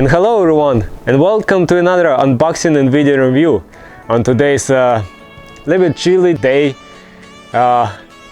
And hello everyone, and welcome to another unboxing and video review. On today's little bit chilly day.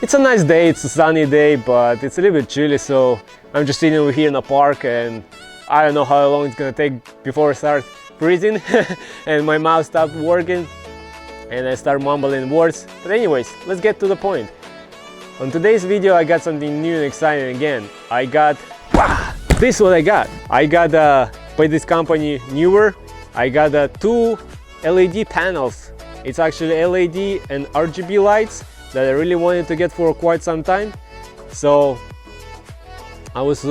It's a nice day, it's a sunny day, but it's a little bit chilly, so I'm just sitting over here in the park and I don't know how long it's gonna take before I start freezing and my mouth stopped working and I start mumbling words. But anyways, let's get to the point. On today's video I got something new and exciting again. I got this is what I got. I got by this company Neewer. I got two LED panels. It's actually LED and RGB lights that I really wanted to get for quite some time. So I was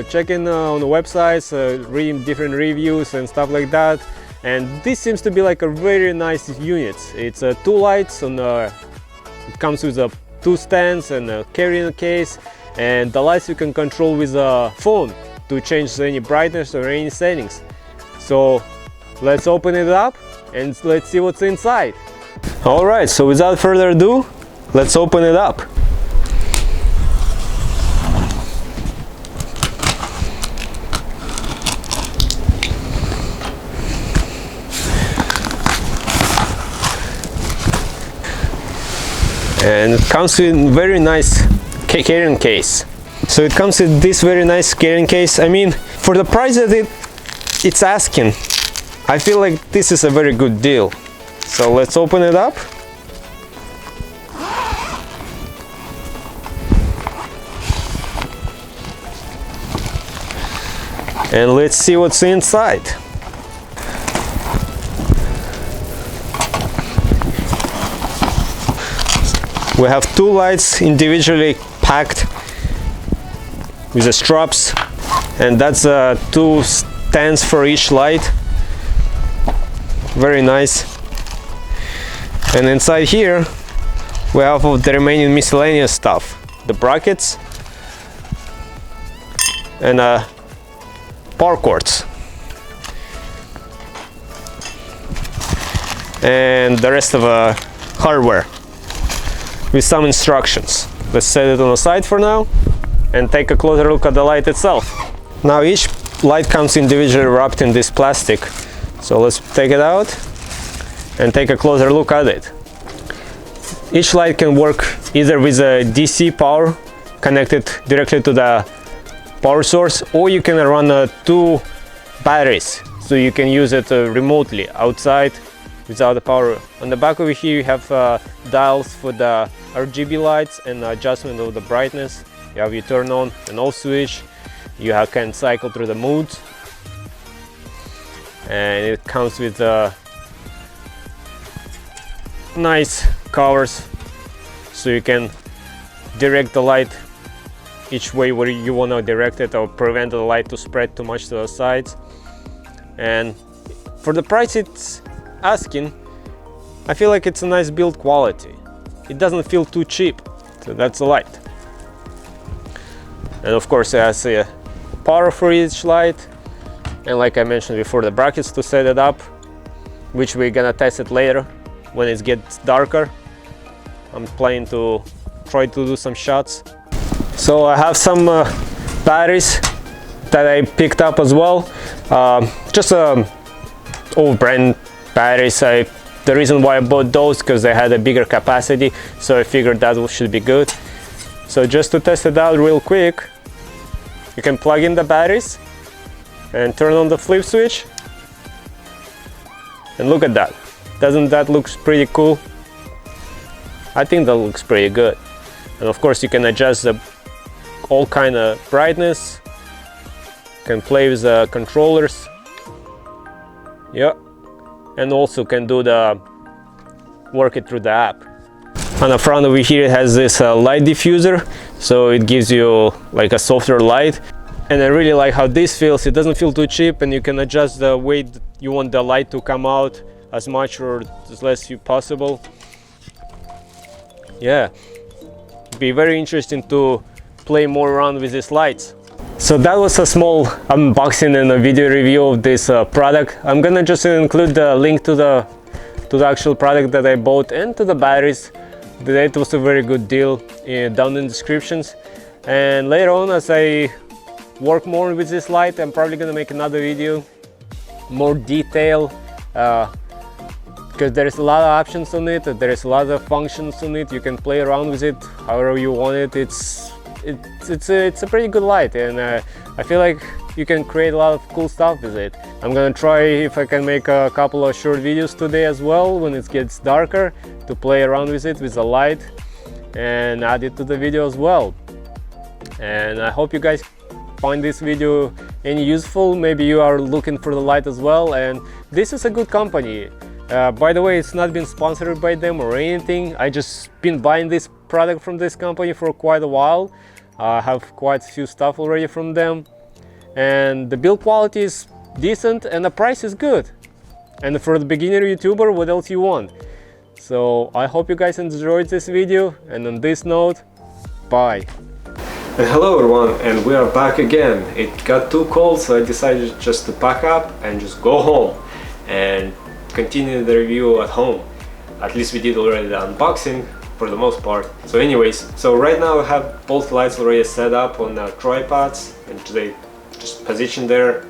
checking on the websites, reading different reviews and stuff like that, and this seems to be like a very nice unit. It's two lights on it comes with two stands and a carrying case, and the lights you can control with a phone to change any brightness or any settings. So let's open it up and let's see what's inside. Alright, so without further ado, let's open it up. And it comes with a very nice carrying case. So it comes with this very nice carrying case. I mean, for the price that it's asking, I feel like this is a very good deal. So let's open it up. And let's see what's inside. We have two lights individually packed with the straps, and that's two stands for each light. Very nice. And inside here we have the remaining miscellaneous stuff, the brackets and power cords and the rest of hardware with some instructions. Let's set it on the side for now and take a closer look at the light itself. Now each light comes individually wrapped in this plastic, so let's take it out and take a closer look at it. Each light can work either with a DC power connected directly to the power source, or you can run two batteries, so you can use it remotely outside without the power. On the back over here you have dials for the RGB lights and adjustment of the brightness. You have your turn on and off switch. You can cycle through the modes, and it comes with nice covers, so you can direct the light each way where you want to direct it, or prevent the light to spread too much to the sides. And for the price it's asking, I feel like it's a nice build quality. It doesn't feel too cheap, so that's the light. And of course it has a power for each light, and like I mentioned before, the brackets to set it up, which we're gonna test it later when it gets darker. I'm planning to try to do some shots. So I have some batteries that I picked up as well, just old brand batteries. The reason why I bought those because they had a bigger capacity, so I figured that should be good. So just to test it out real quick, you can plug in the batteries and turn on the flip switch, and look at that. Doesn't that look pretty cool? I think that looks pretty good. And of course you can adjust all kind of brightness, you can play with the controllers, yeah, and also can do the work it through the app. On the front over here it has this light diffuser, so it gives you like a softer light, and I really like how this feels. It doesn't feel too cheap, and you can adjust the way that you want the light to come out, as much or as less possible. Yeah, it'd be very interesting to play more around with these lights. So that was a small unboxing and a video review of this product. I'm gonna just include the link to the actual product that I bought and to the batteries. It was a very good deal down in the descriptions. And later on, as I work more with this light, I'm probably gonna make another video more detail, because there is a lot of options on it, there is a lot of functions on it. You can play around with it however you want it. It's a pretty good light, and I feel like you can create a lot of cool stuff with it. I'm gonna try if I can make a couple of short videos today as well when it gets darker, to play around with it with the light and add it to the video as well. And I hope you guys find this video any useful. Maybe you are looking for the light as well, and this is a good company. By the way, it's not been sponsored by them or anything. I just been buying this product from this company for quite a while. I have quite a few stuff already from them, and the build quality is decent and the price is good. And for the beginner YouTuber, what else you want? So I hope you guys enjoyed this video, and on this note, bye. Hello everyone, and we are back again. It got too cold, so I decided just to pack up and just go home and continue the review at home. At least we did already the unboxing for the most part. So anyways, so right now I have both lights already set up on tripods, and they just positioned there,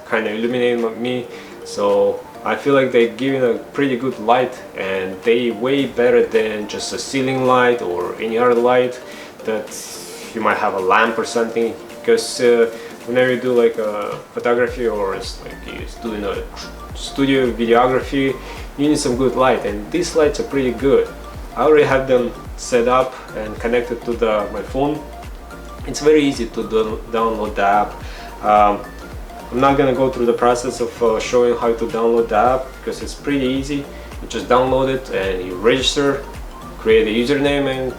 kind of illuminating me. So I feel like they're giving a pretty good light, and they way better than just a ceiling light or any other light that you might have a lamp or something. Because whenever you do like a photography, or it's like you're doing a studio videography, you need some good light, and these lights are pretty good. I already have them set up and connected to my phone. It's very easy to download the app. I'm not gonna go through the process of showing how to download the app, because it's pretty easy. You just download it and you register, create a username, and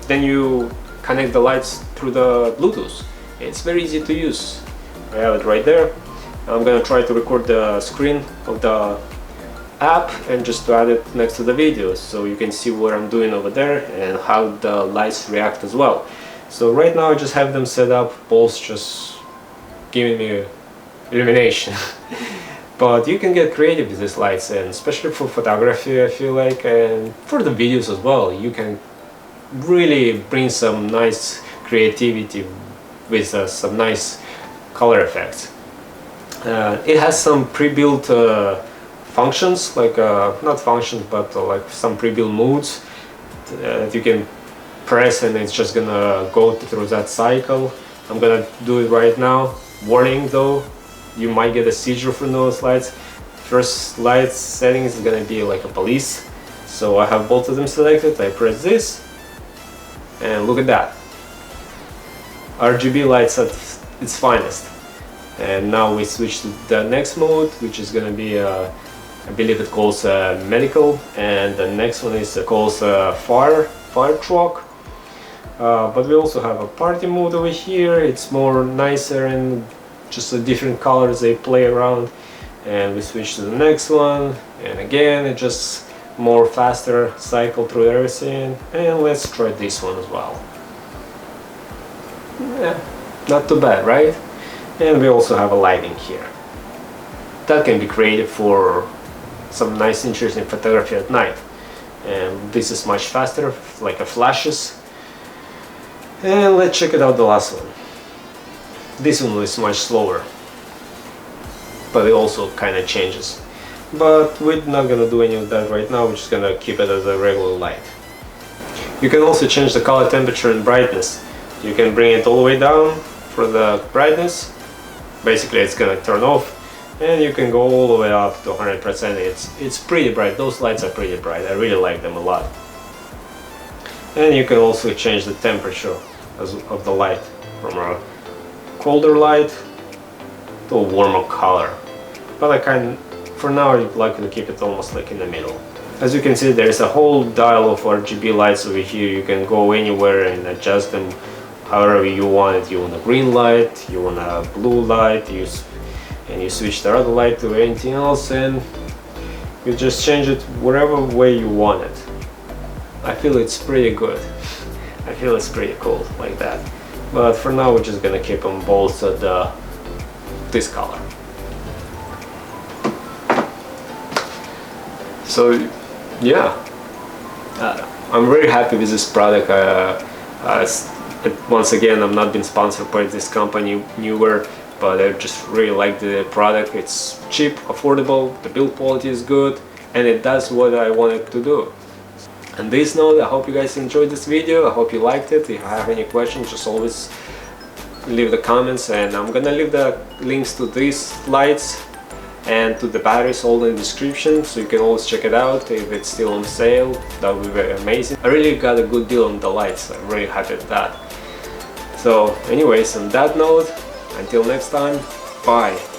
then you connect the lights through the Bluetooth. It's very easy to use. I have it right there. I'm gonna try to record the screen of the app and just to add it next to the video, so you can see what I'm doing over there and how the lights react as well. So right now I just have them set up, both just giving me illumination. But you can get creative with these lights, and especially for photography, I feel like, and for the videos as well, you can really bring some nice creativity with some nice color effects. It has some pre-built functions, like not functions, but like some pre-built modes that you can press, and it's just gonna go through that cycle. I'm gonna do it right now. Warning though, you might get a seizure from those lights. First light settings is gonna be like a police, so I have both of them selected. I press this, and look at that, RGB lights at its finest. And now we switch to the next mode, which is gonna be I believe it calls medical, and the next one is calls fire truck. But we also have a party mode over here. It's more nicer and just a different colors they play around. And we switch to the next one, and again it just more faster cycle through everything. And let's try this one as well. Yeah, not too bad, right? And we also have a lighting here that can be created for some nice interesting photography at night. And this is much faster, like a flashes. And let's check it out, the last one. This one is much slower, but it also kind of changes. But we're not gonna do any of that right now. We're just gonna keep it as a regular light. You can also change the color temperature and brightness. You can bring it all the way down for the brightness. Basically it's gonna turn off, and you can go all the way up to 100%. It's pretty bright. Those lights are pretty bright. I really like them a lot. And you can also change the temperature of the light from a colder light to a warmer color. But for now I like to keep it almost like in the middle. As you can see, there is a whole dial of RGB lights over here. You can go anywhere and adjust them however you want it. You want a green light, you want a blue light, and you switch the other light to anything else, and you just change it whatever way you want it. I feel it's pretty good. I feel it's pretty cool like that. But for now we're just gonna keep them both at this color. So yeah, I'm very happy with this product. Once again, I'm not been sponsored by this company, Neweer, but I just really like the product. It's cheap, affordable, the build quality is good, and it does what I wanted to do. On this note, I hope you guys enjoyed this video. I hope you liked it. If you have any questions, just always leave the comments, and I'm gonna leave the links to these lights and to the batteries all in the description, so you can always check it out. If it's still on sale, that would be very amazing. I really got a good deal on the lights. I'm really happy with that. So anyways, on that note, until next time, bye.